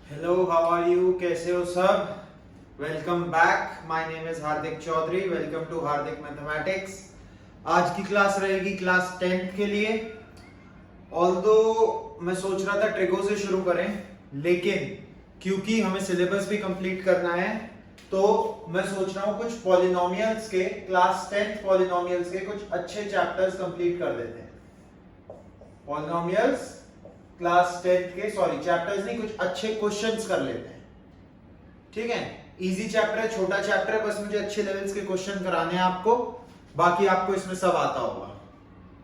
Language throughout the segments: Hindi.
Hello, how are you? कैसे हो सब? Welcome back. My name is Hardik Chaudhary. Welcome to Hardik mathematics. आज की क्लास रहेगी क्लास 10th के लिए। ऑल्दो मैं सोच रहा था ट्रिगो से शुरू करें, लेकिन क्योंकि हमें सिलेबस भी कंप्लीट करना है तो मैं सोच रहा हूं कुछ पॉलिनोमियल्स के, क्लास 10th पॉलिनोमियल्स के कुछ अच्छे चैप्टर्स कंप्लीट कर देते हैं। पॉलिनोमियल्स क्लास 10th के, सॉरी चैप्टर्स नहीं, कुछ अच्छे क्वेश्चंस कर लेते हैं। ठीक है, इजी चैप्टर है, छोटा चैप्टर है, बस मुझे अच्छे लेवल्स के क्वेश्चन कराने हैं आपको। बाकी आपको इसमें सब आता होगा।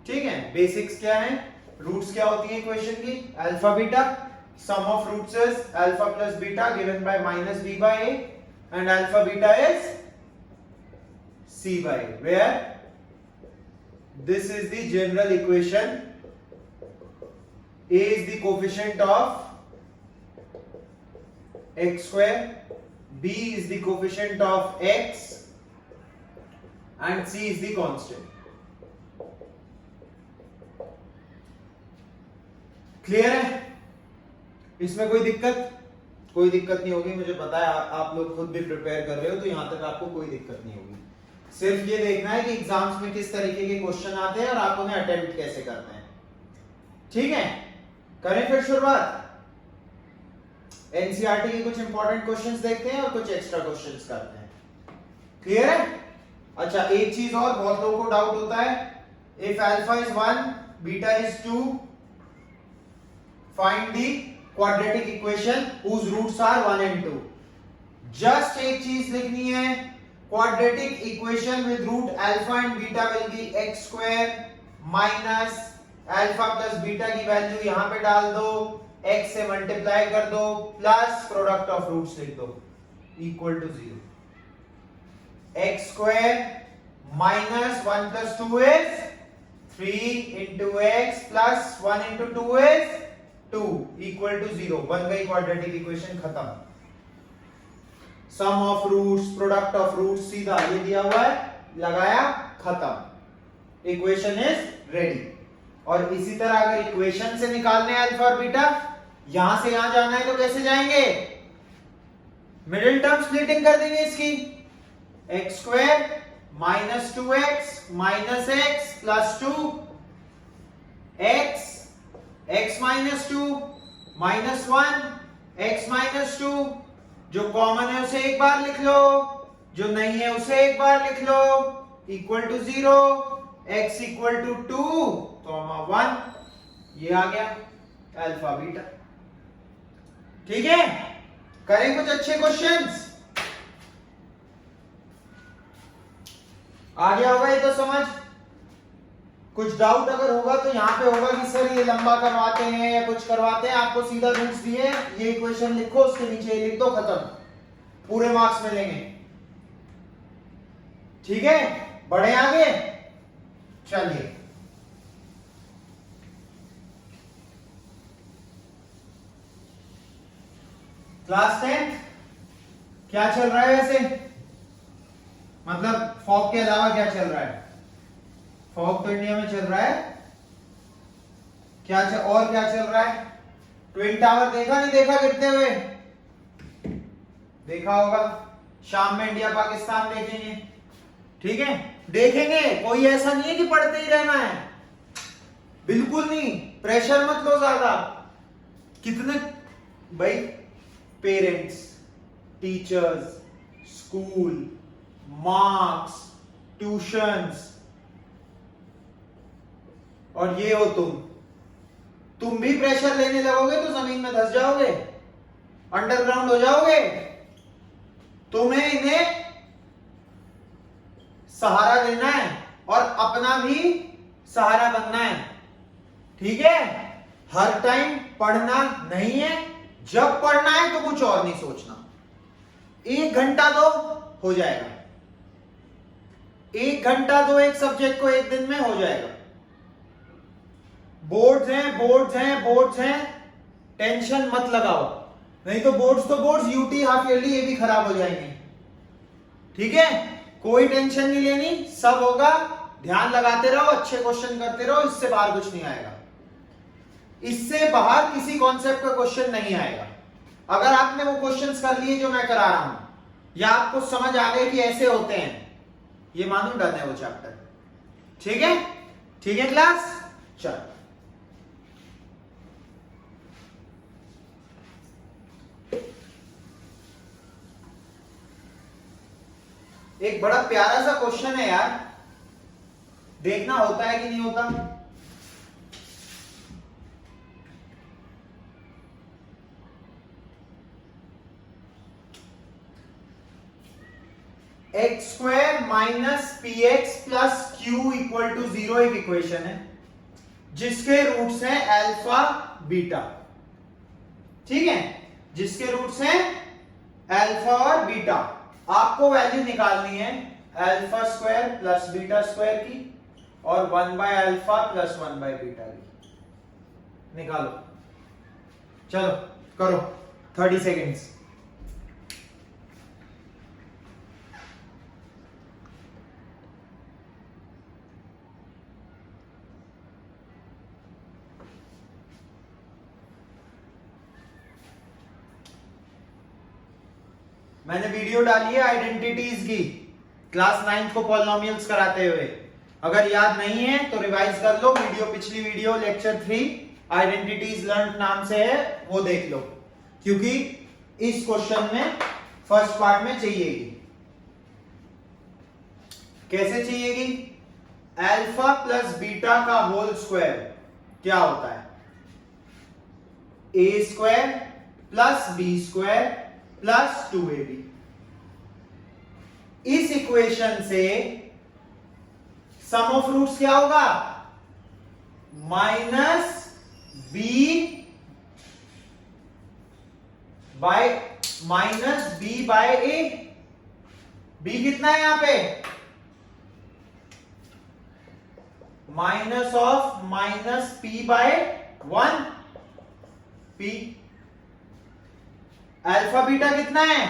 ठीक है, बेसिक्स क्या है, रूट्स क्या होती है इक्वेशन की, alpha beta, sum of roots is alpha plus beta given by minus B by a and alpha beta is c by a, where this is the general equation. A is the coefficient of x square, B is the coefficient of x and C is the constant. Clear है? इसमें कोई दिक्कत नहीं होगी, मुझे पता है आप लोग खुद भी प्रिपेयर कर रहे हो, तो यहां तक आपको कोई दिक्कत नहीं होगी। सिर्फ ये देखना है कि एग्जाम्स में किस तरीके के क्वेश्चन आते हैं और आप उन्हें अटेम्प्ट कैसे करते हैं। ठीक है, करें फिर शुरुआत। एनसीईआरटी के कुछ इंपॉर्टेंट क्वेश्चंस देखते हैं और कुछ एक्स्ट्रा क्वेश्चंस करते हैं। क्लियर है? अच्छा, एक चीज और बहुत लोगों को डाउट होता है, if alpha is 1 beta is 2 find the quadratic equation whose roots are 1 and 2। Just एक चीज लिखनी है, quadratic equation with root alpha and beta will be x square minus alpha plus beta की वैल्यू यहां पे डाल दो, x से मल्टीप्लाई कर दो, प्लस प्रोडक्ट ऑफ रूट्स लिख दो equal to 0। x square minus 1 plus 2 is 3 into x plus 1 into 2 is 2 equal to 0। बन गई क्वाड्रेटिक इक्वेशन, खत्म। Sum of roots, product of roots, सीधा ये दिया हुआ है, लगाया, खत्म, इक्वेशन इज रेडी। और इसी तरह अगर इक्वेशन से निकालने हैं अल्फा और बीटा, यहां से यहां जाना है तो कैसे जाएंगे? मिडिल टर्म स्प्लिटिंग कर देंगे इसकी, x square minus 2x minus x plus 2 x minus 2 minus 1 x minus 2, जो कॉमन है उसे एक बार लिख लो, जो नहीं है उसे एक बार लिख लो, equal to 0, x equal to 2 comma 1, ये आ गया अल्फा बीटा। ठीक है, करें कुछ अच्छे क्वेश्चंस। आ गया होगा ये तो समझ। कुछ डाउट अगर होगा तो यहां पे होगा कि सर ये लंबा करवाते हैं या कुछ करवाते हैं, आपको सीधा रूट्स दिए, ये इक्वेशन लिखो, उसके नीचे लिख दो, खत्म, पूरे मार्क्स मिलेंगे। ठीक है, बढ़े आगे, चलिए। क्लास 10 क्या चल रहा है वैसे, मतलब फॉग के अलावा क्या चल रहा है? फॉग तो इंडिया में चल रहा है, और क्या चल रहा है? ट्विन टावर देखा नहीं देखा गिरते हुए? देखा होगा। शाम में इंडिया पाकिस्तान देखेंगे। ठीक है, देखेंगे, कोई ऐसा नहीं है कि पढ़ते ही रहना है, बिल्कुल नहीं, प्रेशर मत लो ज्यादा। कितने भाई parents, teachers, school, marks, tuitions, और ये हो तुम भी प्रेशर लेने लगोगे तो जमीन में धंस जाओगे, अंडरग्राउंड हो जाओगे। तुम्हें इन्हें सहारा देना है और अपना भी सहारा बनना है। ठीक है, हर टाइम पढ़ना नहीं है, जब पढ़ना है तो कुछ और नहीं सोचना। 1 घंटा दो, हो जाएगा। 1 घंटा दो एक सब्जेक्ट को, एक दिन में हो जाएगा। बोर्ड्स हैं, टेंशन मत लगाओ, नहीं तो बोर्ड्स यूटी हाफ ईयरली ये भी खराब हो जाएंगे। ठीक है, कोई टेंशन नहीं लेनी, सब होगा, ध्यान लगाते रहो, अच्छे क्वेश्चन करते रहो, इससे बाहर कुछ नहीं आएगा। इससे बाहर किसी कॉन्सेप्ट का क्वेश्चन नहीं आएगा। अगर आपने वो क्वेश्चंस कर लिए जो मैं करा रहा हूं, या आपको समझ आ गए कि ऐसे होते हैं, ये मालूम डन है वो चैप्टर। ठीक है, ठीक है क्लास, चलो। एक बड़ा प्यारा सा क्वेश्चन है यार, देखना होता है कि नहीं होता। X square minus p x plus q equal to 0 एक इक्वेशन है जिसके रूट्स हैं अल्फा बीटा। ठीक है, जिसके रूट्स हैं अल्फा और बीटा। आपको वैल्यू निकालनी है alpha square plus beta square की और 1 by alpha plus 1 by beta की। निकालो, चलो करो, 30 सेकेंड्स। मैंने वीडियो डाली है आइडेंटिटीज की, क्लास 9 को पॉलिनोमियल्स कराते हुए। अगर याद नहीं है तो रिवाइज कर लो, वीडियो पिछली वीडियो लेक्चर 3 आइडेंटिटीज लर्न नाम से है, वो देख लो, क्योंकि इस क्वेश्चन में फर्स्ट पार्ट में चाहिएगी। कैसे चाहिएगी? अल्फा प्लस बीटा का होल स्क्वायर क्या होता है? A square plus B square plus 2ab। इस इक्वेशन से सम ऑफ रूट्स क्या होगा? Minus B by A. B कितना है यहां पे? Minus of minus P by 1 P. Alpha beta कितना है?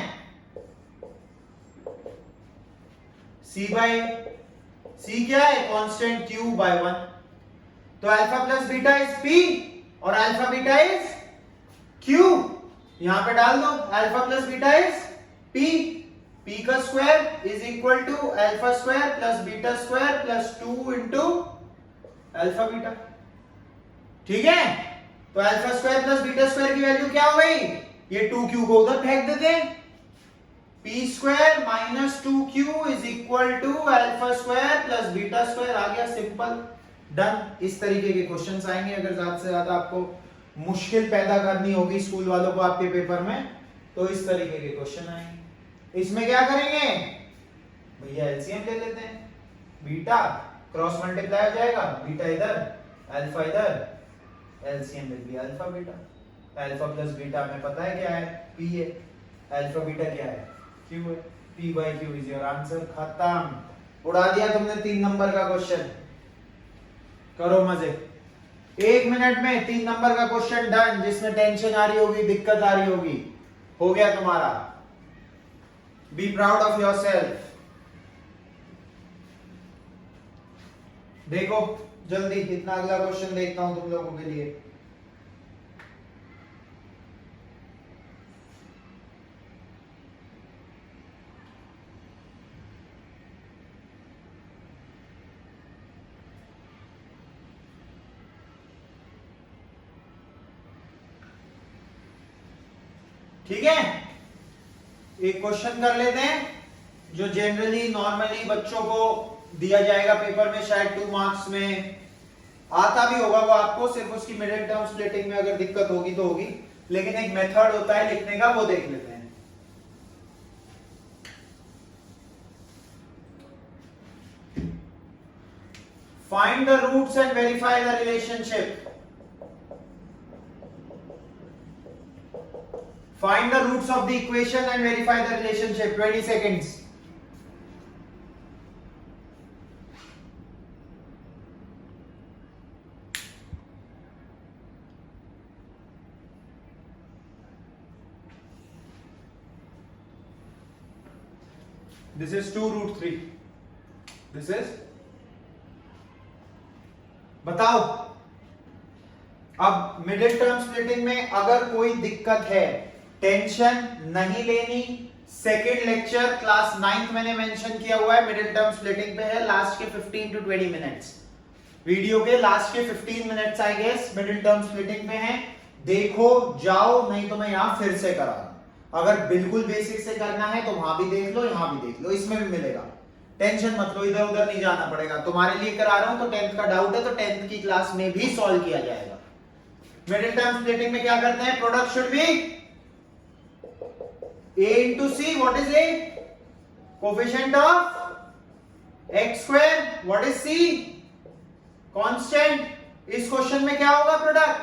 सी बाय सी क्या है? Constant Q by 1। तो alpha plus beta is P और अल्फा बीटा इज क्यू। यहां पे डाल दो, alpha plus beta is P. P का square is equal to alpha square plus beta square plus 2 into alpha beta. ठीक है, तो alpha square plus beta square की वैल्यू क्या हो गई? ये 2q को उधर फेंक देते हैं। P square minus 2q is equal to alpha square plus beta square. आ गया, सिंपल, डन। इस तरीके के क्वेश्चंस आएंगे। अगर ज्यादा से ज्यादा आपको मुश्किल पैदा करनी होगी स्कूल वालों को आपके पेपर में, तो इस तरीके के क्वेश्चन आएंगे। इसमें क्या करेंगे भैया? एलसीएम ले लेते हैं। बीटा क्रॉस मल्टीप्लाई हो जाएगा, बीटा इधर अल्फा इधर, एलसीएम ले लिया alpha beta. Alpha plus beta में पता है क्या है? पी है। अल्फा बीटा क्या है? क्यू है। P by q is your answer. खत्म, उड़ा दिया तुमने 3 नंबर का क्वेश्चन। करो मजे। 1 मिनट में 3 नंबर का क्वेश्चन डन। जिसमें टेंशन आ रही होगी, दिक्कत आ रही होगी, हो गया तुम्हारा। Be proud of yourself. देखो जल्दी, इतना अगला क्वेश्चन देखता हूं तुम लोगों के लिए। ठीक है, एक क्वेश्चन कर लेते हैं जो जनरली नॉर्मली बच्चों को दिया जाएगा पेपर में, शायद 2 मार्क्स में आता भी होगा वो आपको। सिर्फ उसकी मिडिल टर्म स्प्लिटिंग में अगर दिक्कत होगी तो होगी, लेकिन एक मेथड होता है लिखने का, वो देख लेते हैं। Find the roots and verify the relationship. Find the roots of the equation and verify the relationship. 20 seconds. This is 2 root 3. This is, बताओ। अब मिडिल टर्म स्प्लिटिंग में अगर कोई दिक्कत है टेंशन नहीं लेनी। सेकेंड लेक्चर क्लास 9th मैंने मेंशन किया हुआ है, मिडिल टर्म स्प्लिटिंग पे है, लास्ट के 15 to 20 मिनट्स, वीडियो के लास्ट के 15 minutes I guess middle term splitting पे हैं। देखो जाओ, नहीं तो मैं यहां फिर से करा दूं। अगर बिल्कुल बेसिक से करना है तो वहां भी देख लो, यहां भी देख लो, इसमें भी मिलेगा। टेंशन मत लो, इधर उधर नहीं जाना पड़ेगा। तुम्हारे लिए करा रहा हूं तो 10th का डाउट है तो 10th की क्लास में भी सॉल्व किया जाएगा। मिडिल टर्म स्प्लिटिंग में क्या करते हैं, product should B a into c. What is a? Coefficient of x square. What is c? Constant. इस क्वेश्चन में क्या होगा product?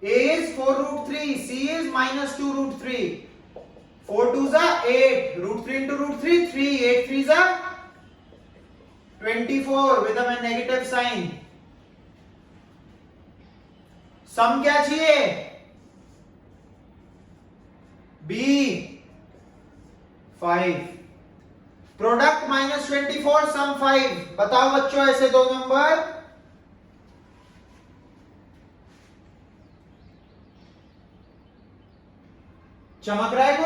a is 4 root 3, c is minus 2 root 3. 4 2s are 8, root 3 into root 3, 3, 8 3s are 24 with a negative sign. सम क्या चाहिए? b 5, प्रोडक्ट -24, सम 5। बताओ बच्चों ऐसे दो नंबर। चमक रहा है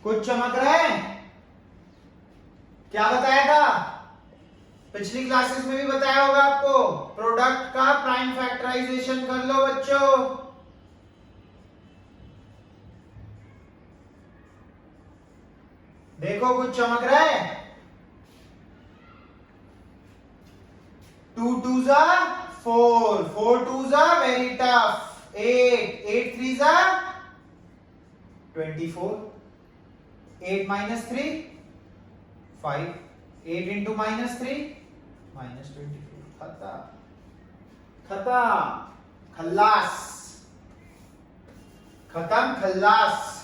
कुछ चमक रहा है? क्या बताया था? पिछली क्लासेस में भी बताया होगा आपको। प्रोडक्ट का प्राइम फैक्टराइजेशन कर लो बच्चों। देखो कुछ चमक रहा है? 2 2s are 4, 4 2s are very tough, 8, 8 3s are 24, 8 minus 3 5, 8 into minus 3 minus 24। खत्म खल्लास।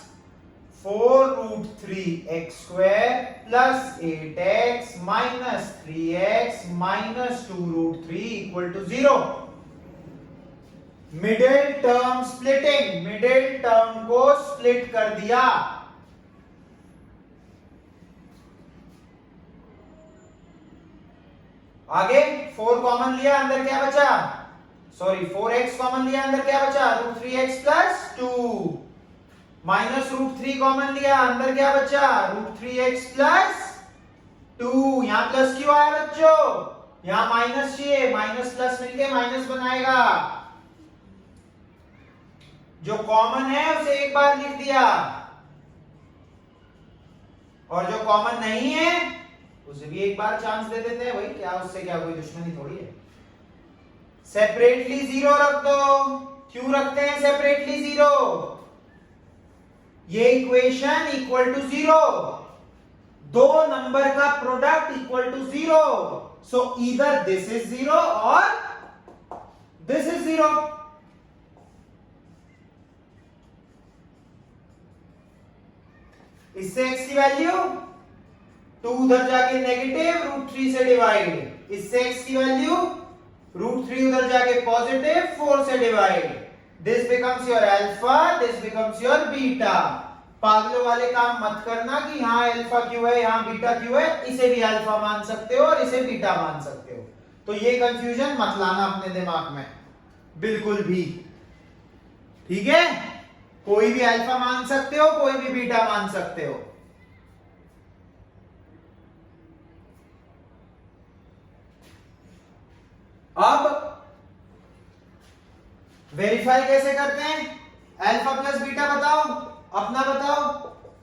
4 root 3 x square plus 8x minus 3x minus 2 root 3 equal to 0। Middle term splitting, middle term को स्प्लिट कर दिया। आगे 4 कॉमन लिया, अंदर क्या बचा? सॉरी 4x कॉमन लिया, अंदर क्या बचा? Root 3x plus 2। Minus root 3 common लिया, अंदर क्या बचा? Root 3x plus 2। यहां प्लस क्यों आया बच्चों? यहां माइनस चाहिए, माइनस प्लस मिलके माइनस बनाएगा। जो कॉमन है उसे एक बार लिख दिया और जो कॉमन नहीं है उसे भी एक बार चांस दे देते हैं। भाई क्या, उससे क्या कोई दुश्मनी थोड़ी है। सेपरेटली 0 रख दो। क्यों रखते हैं सेपरेटली 0? ये इक्वेशन इक्वल टू 0, दो नंबर का product equal to 0। So either this is 0 और दिस इज 0। इससे x की वैल्यू 2 उधर जाके नेगेटिव, रूट 3 से डिवाइड। इससे x की वैल्यू रूट 3 उधर जाके पॉजिटिव, 4 से divide. This becomes your alpha, this becomes your beta. पागलों वाले काम मत करना कि यहां अल्फा क्यों है, यहां बीटा क्यों है। इसे भी अल्फा मान सकते हो और इसे बीटा मान सकते हो। तो ये कंफ्यूजन मत लाना अपने दिमाग में बिल्कुल भी, ठीक है? कोई भी अल्फा मान सकते हो, कोई भी बीटा मान सकते हो। अब वेरीफाई कैसे करते हैं? अल्फा प्लस बीटा बताओ, अपना बताओ।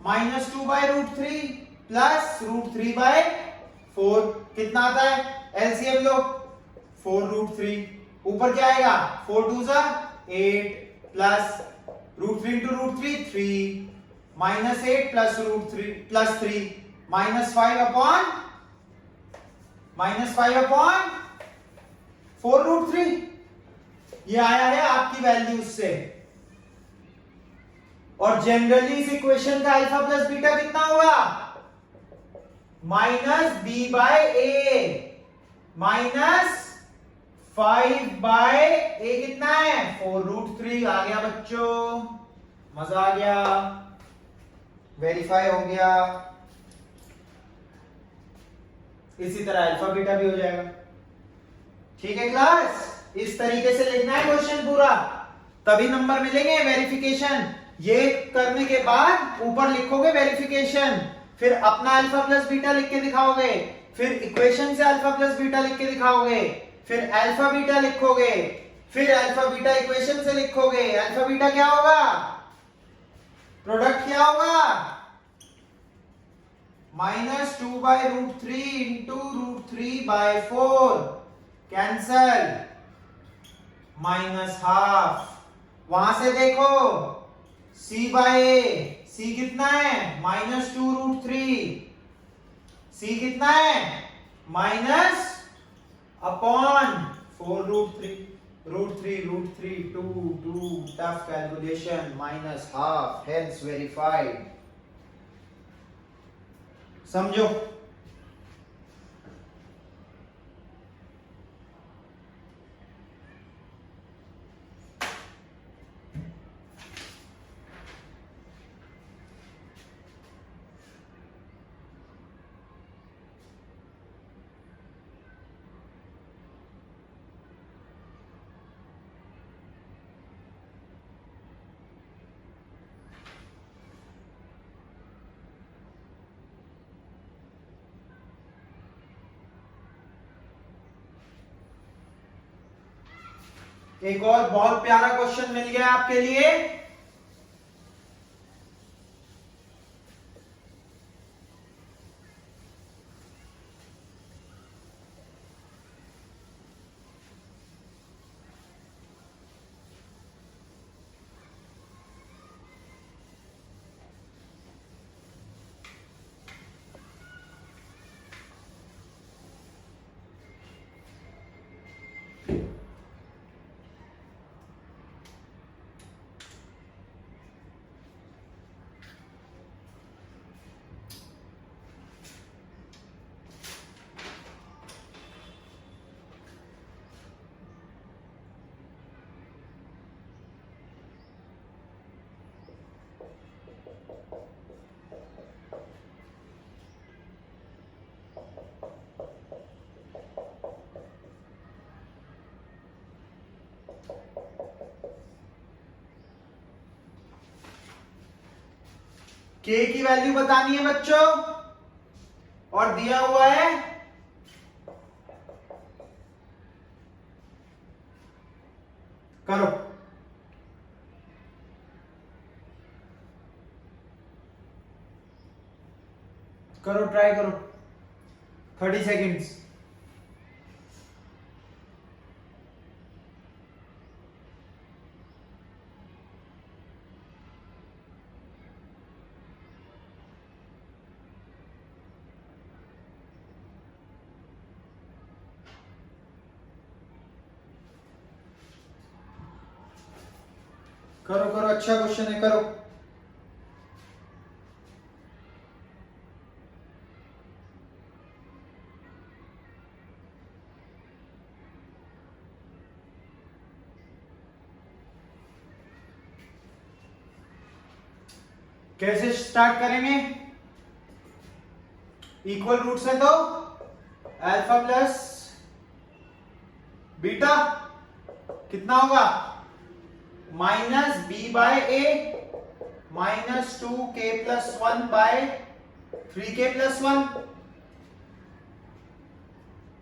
-2/√3 प्लस √3/4 कितना आता है? एलसीएम लो। 4√3 ऊपर क्या आएगा? 4 2s are 8 plus √3 into √3 3 -8 plus √3 plus 3 -5 upon 4√3। ये आया है आपकी वैल्यू से। और जनरली इस इक्वेशन का अल्फा प्लस बीटा कितना हुआ? -b/a -5/a कितना है? 4√3 आ गया बच्चों, मजा आ गया, वेरीफाई हो गया। इसी तरह अल्फा बीटा भी हो जाएगा। ठीक है क्लास? इस तरीके से लिखना है क्वेश्चन पूरा, तभी नंबर मिलेंगे। वेरिफिकेशन ये करने के बाद ऊपर लिखोगे वेरिफिकेशन, फिर अपना अल्फा प्लस बीटा लिख के दिखाओगे, फिर इक्वेशन से अल्फा प्लस बीटा लिख के दिखाओगे, फिर अल्फा बीटा लिखोगे, फिर अल्फा बीटा इक्वेशन से लिखोगे। अल्फा बीटा क्या होगा, प्रोडक्ट क्या होगा, -2/√3 इंटू √3/4, कैंसल, -½ वहां से देखो c/a, c कितना है -2√3, c कितना है -/4√3, √3 2 टफ कैलकुलेशन, -½ हेंस वेरीफाइड। समझो। एक और बहुत प्यारा क्वेश्चन मिल गया आपके लिए। के की वैल्यू बतानी है बच्चों, और दिया हुआ है करो, करो ट्राई करो, 30 सेकेंड्स। करो करो, अच्छा क्वेश्चन है, करो। कैसे स्टार्ट करेंगे, इक्वल रूट से तो अल्फा प्लस बीटा कितना होगा -b/a -2k+1/3k+1।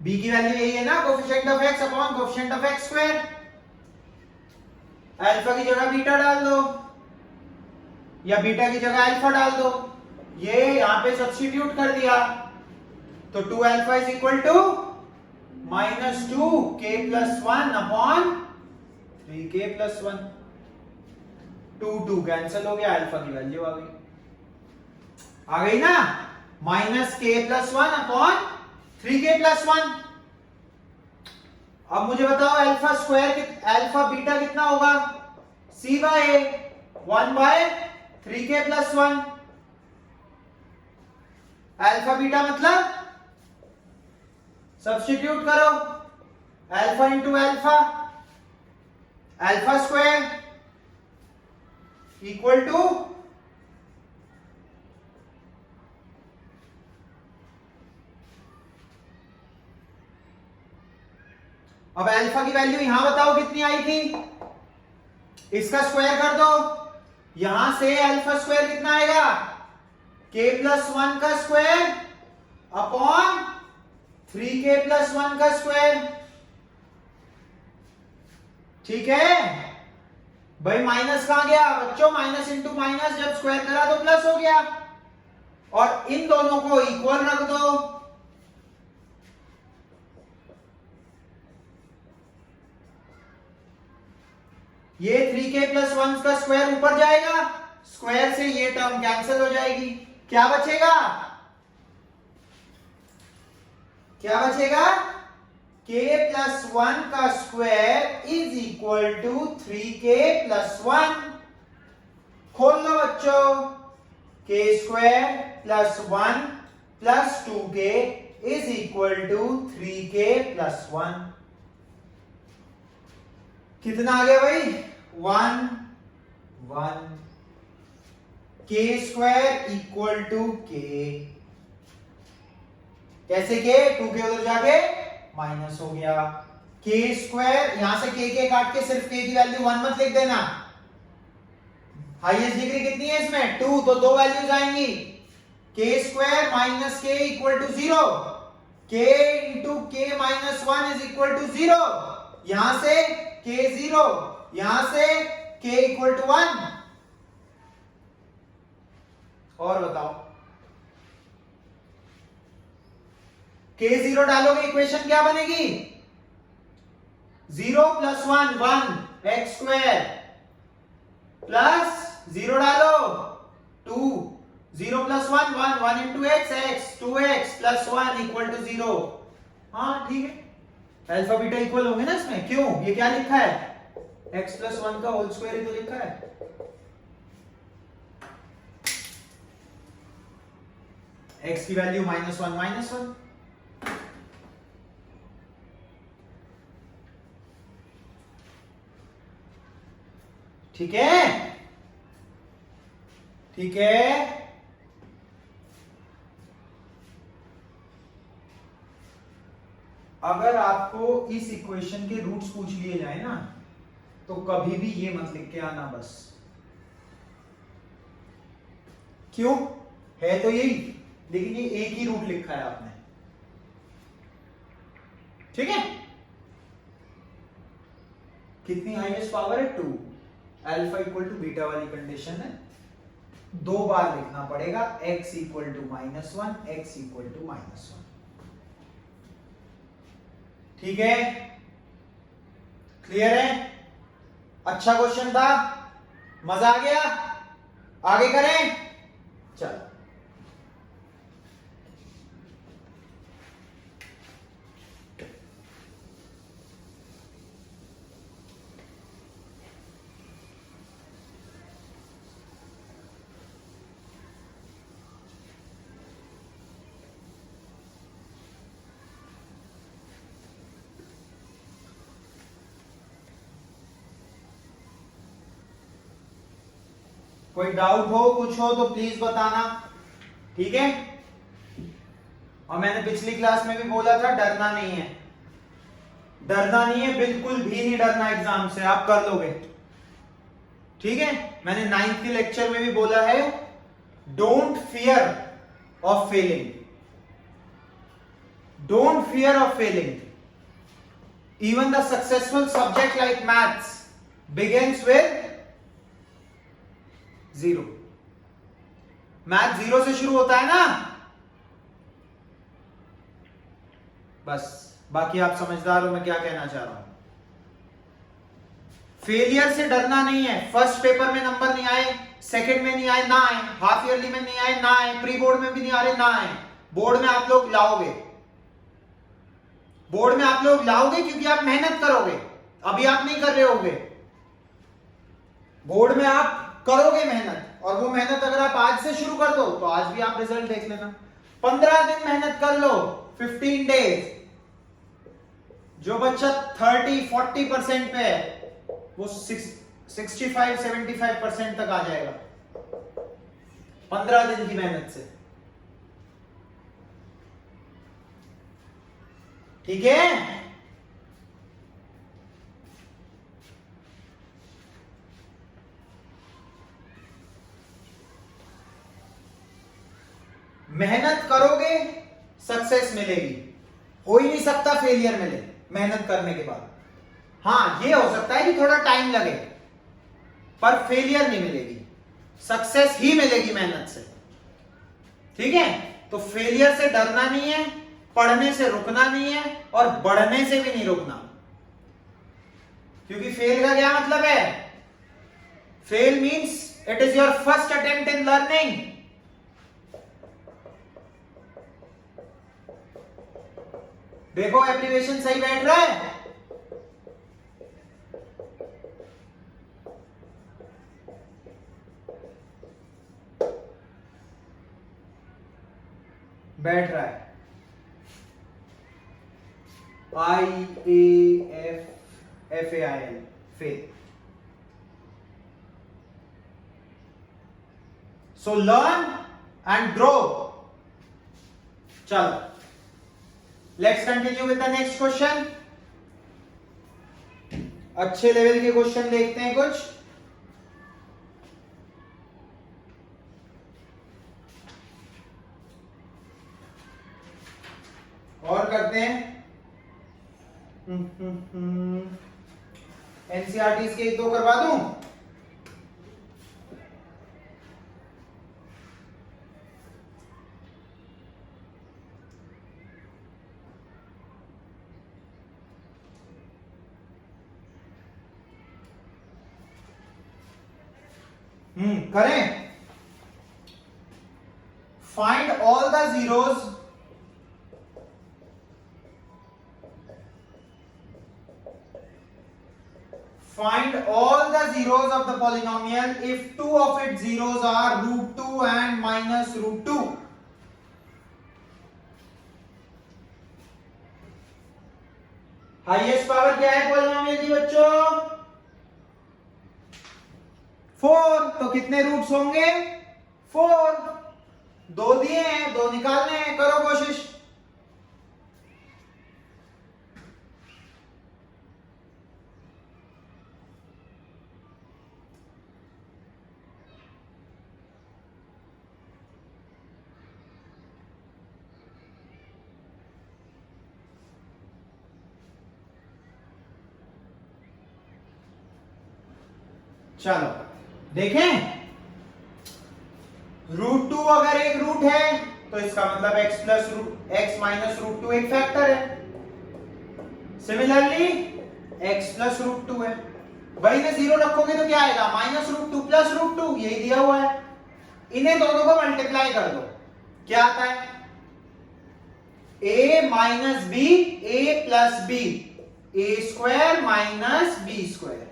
b की वैल्यू यही है ना, coefficient of x upon coefficient of x square. Alpha की जगह बीटा डाल दो या बीटा की जगह अल्फा डाल दो, ये यहां पे सब्स्टिट्यूट कर दिया तो 2α is equal to -2k+1 upon 3k+1। 2 cancel हो गया, अल्फा की वैल्यू आ गई ना, -k+1 अपॉन 3k+1। अब मुझे बताओ अल्फा स्क्वायर अल्फा बीटा कितना होगा, c/a 1/3k+1। अल्फा बीटा मतलब सब्स्टिट्यूट करो, alpha into alpha, alpha square equal to अब अल्फा की वैल्यू यहां बताओ कितनी आई थी, इसका स्क्वायर कर दो यहां से अल्फा स्क्वायर कितना आएगा, k+1 का स्क्वायर अपॉन 3k+1 का स्क्वायर। ठीक है भाई, माइनस कहां गया बच्चों, माइनस इंटू माइनस जब स्क्वायर करा तो प्लस हो गया, और इन दोनों को इक्वल रख दो। ये 3k+1 का स्क्वायर ऊपर जाएगा, स्क्वायर से ये टर्म कैंसिल हो जाएगी, क्या बचेगा, क्या बचेगा, k+1 का square is equal to 3k+1। खोल लो बच्चों, k² + 2k is equal to 3k+1। कितना आ गया भाई, 1 1। k² इक्वल टू k, कैसे k, 2k उधर जाके माइनस हो गया, k² यहां से k काट के सिर्फ k की वैल्यू 1 मत लिख देना, हाईएस्ट डिग्री कितनी है इसमें 2, तो दो वैल्यूज आएंगी, k² - k equal to 0, k into k - 1 is equal to 0, यहां से k 0, यहां से k इक्वल टू 1। और बताओ, k0 डालोगे इक्वेशन क्या बनेगी, 0 + 1 1 x² प्लस 0 डालो 2, 0 + 1 1 1 into x x 2x + 1 equal to 0। हाँ ठीक है, अल्फा बीटा इक्वल होंगे ना इसमें, क्यों, ये क्या लिखा है, x + 1 का होल स्क्वायर ही तो लिखा है। x की वैल्यू -1 -1, ठीक है, ठीक है। अगर आपको इस इक्वेशन के रूट्स पूछ लिए जाए ना, तो कभी भी ये मत लिख के आना बस, क्यों, है तो यही, लेकिन ये एक ही रूट लिखा है आपने, ठीक है। कितनी हाईएस्ट पावर है 2, अल्फा इक्वल टू बीटा वाली कंडीशन है, दो बार लिखना पड़ेगा, x equal to -1 x equal to -1, ठीक है, क्लियर है, अच्छा क्वेश्चन था, मजा आ गया, आगे करें, चलो। कोई डाउट हो, कुछ हो तो प्लीज बताना, ठीक है। और मैंने पिछली क्लास में भी बोला था, डरना नहीं है, डरना नहीं है, बिल्कुल भी नहीं डरना एग्जाम से, आप कर लोगे, ठीक है। मैंने 9th के लेक्चर में भी बोला है, don't fear of Fehling, don't fear of Fehling, even the successful subject like maths begins with 0, math 0 से शुरू होता है ना, बस, बाकी आप समझदार हो मैं क्या कहना चाह रहा हूं। फेलियर से डरना नहीं है, फर्स्ट पेपर में नंबर नहीं आए, सेकंड में नहीं आए ना आए, हाफ ईयरली में नहीं आए ना आए, प्री बोर्ड में भी नहीं आ रहे ना आए, बोर्ड में आप लोग लाओगे, बोर्ड में आप लोग लाओगे क्योंकि आप मेहनत करोगे, अभी आप नहीं कर रहे होगे, बोर्ड में आप करोगे मेहनत, और वो मेहनत अगर आप आज से शुरू कर दो तो आज भी आप रिजल्ट देख लेना, 15 दिन मेहनत कर लो, 15 डेज, जो बच्चा 30-40% पे है वो 65-75% तक आ जाएगा 15 दिन की मेहनत से, ठीक है। मेहनत करोगे सक्सेस मिलेगी, हो ही नहीं सकता फेलियर मिले मेहनत करने के बाद। हाँ, ये हो सकता है कि थोड़ा टाइम लगे, पर फेलियर नहीं मिलेगी, सक्सेस ही मिलेगी मेहनत से। ठीक है, तो फेलियर से डरना नहीं है, पढ़ने से रुकना नहीं है, और बढ़ने से भी नहीं रुकना। क्योंकि फेल का क्या मतलब है? Fail means it is your first attempt in learning. देखो एप्लीकेशन सही बैठ रहा है? बैठ रहा है। IAFFAIL fail. So learn and grow. चलो, let's continue with the next question. अच्छे लेवल के क्वेश्चन देखते हैं कुछ। और करते हैं एनसीईआरटी के 1-2 करवा दूं। करें। Find all the zeros find all the zeros of the polynomial if two of its zeros are √2 and minus √2. Highest power क्या है पॉलिनोमियल की बच्चों? 4। तो कितने रूट्स होंगे? 4। 2 दिए हैं, 2 निकालने हैं, करो कोशिश। चलो देखें, √2 अगर एक रूट है तो इसका मतलब x माइनस √2 एक फैक्टर है। सिमिलरली x प्लस √2 है। वही में 0 रखोगे तो क्या आएगा? माइनस √2 प्लस √2, यही दिया हुआ है। इन्हें दोनों को मल्टीप्लाई कर दो, क्या आता है? a minus b, a plus b, a square minus b square.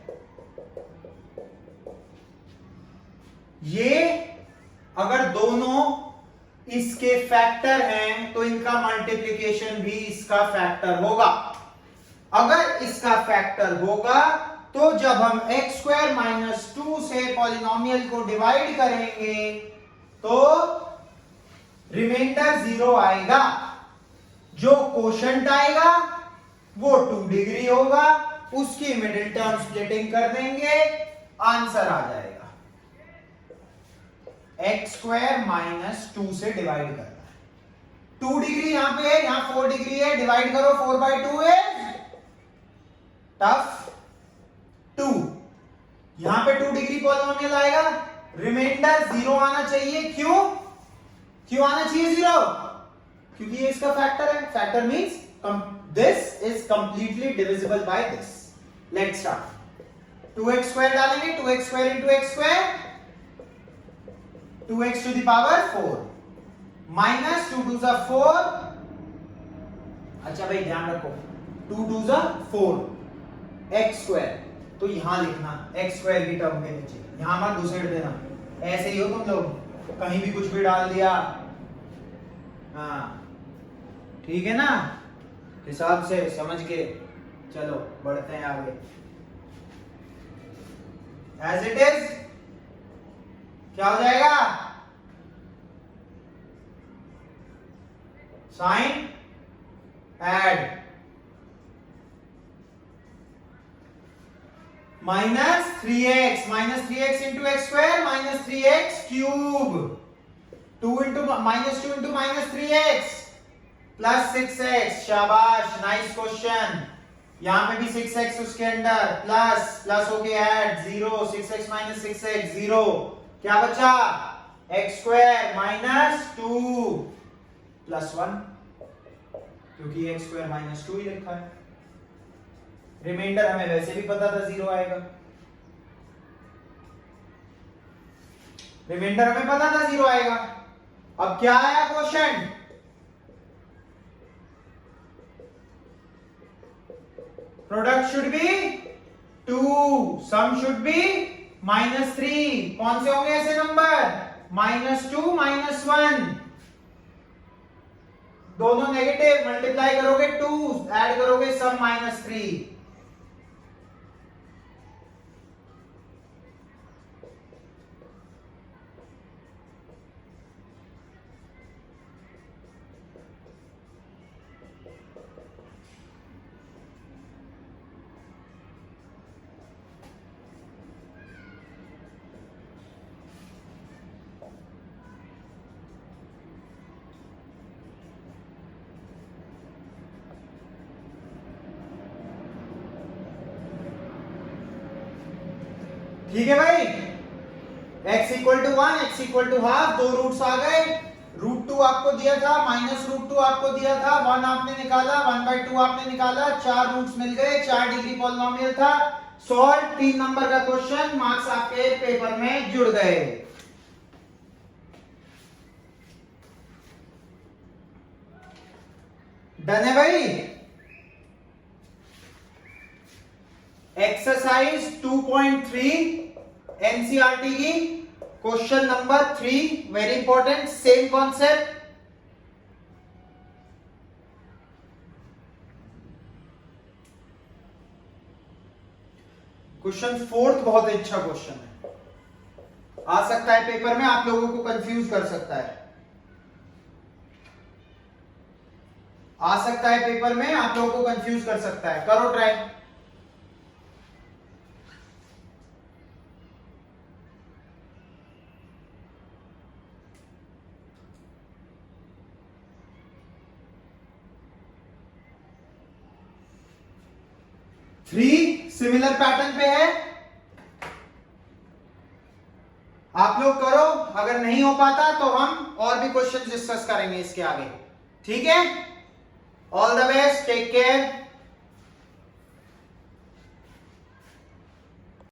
ये अगर दोनों इसके फैक्टर हैं तो इनका मल्टीप्लिकेशन भी इसका फैक्टर होगा। अगर इसका फैक्टर होगा तो जब हम x² माइनस 2 से पॉलिनोमियल को डिवाइड करेंगे तो रिमाइंडर 0 आएगा। जो कोशेंट आएगा वो 2 डिग्री होगा, उसकी मिडिल टर्म स्प्लिटिंग कर देंगे, आंसर आ जाएगा। x² माइनस 2 से डिवाइड करना है। 2 डिग्री यहां पे है, यहां 4 डिग्री है, डिवाइड करो 4/2 है टफ 2। यहां पे 2 डिग्री पॉलिनोमियल आएगा, रिमाइंडर 0 आना चाहिए। क्यों आना चाहिए 0? क्योंकि ये इसका फैक्टर है। Factor means this is completely divisible by this. Let's start. 2x² डालेंगे, 2x² into x², 2x to the power 4 minus 2 2 जा 4। अच्छा भाई ध्यान रखो, 2 2 जा 4 x², तो यहां लिखना x² की टर्म के नीचे, यहां मत घुसेड़ देना। ऐसे ही हो तुम लोग, कहीं भी कुछ भी डाल दिया। हाँ ठीक है ना, हिसाब से समझ के चलो, बढ़ते हैं आगे। एज इट इज क्या हो जाएगा? Sign add -3x into x² -3x cube. 2 into -3x plus 6x। शाबाश, नाइस क्वेश्चन। यहां पे भी 6x उसके अंदर, प्लस होके ऐड 0, 6x - 6x 0, क्या बचा x² - 2 प्लस 1, क्योंकि x² - 2 ही लिखा है। रिमाइंडर हमें वैसे भी पता था 0 आएगा, रिमाइंडर हमें पता था 0 आएगा। अब क्या आया question, product should be 2, sum should be -3। कौन से होंगे ऐसे नंबर, -2 -1, दोनों नेगेटिव, मल्टीप्लाई करोगे 2, ऐड करोगे सम -3। ठीक है भाई, x = 1, x = ½ 2 रूट्स आ गए। √2 आपको दिया था, -√2 आपको दिया था, 1 आपने निकाला, 1/2 आपने निकाला, 4 रूट्स मिल गए, 4 डिग्री पॉलिनोमियल था। सॉल्व, 3 नंबर का क्वेश्चन, मार्क्स आपके पेपर में जुड़ गए। डन है भाई। एक्सरसाइज 2.3 एनसीईआरटी की question number 3, very important, same concept. Question 4 बहुत अच्छा क्वेश्चन है, आ सकता है पेपर में, आप लोगों को कंफ्यूज कर सकता है, आ सकता है पेपर में, आप लोगों को कंफ्यूज कर सकता है। करो ट्राई। थ्री सिमिलर पैटर्न पे है, आप लोग करो। अगर नहीं हो पाता तो हम और भी क्वेश्चन डिस्कस करेंगे इसके आगे, ठीक है। All the best, take care.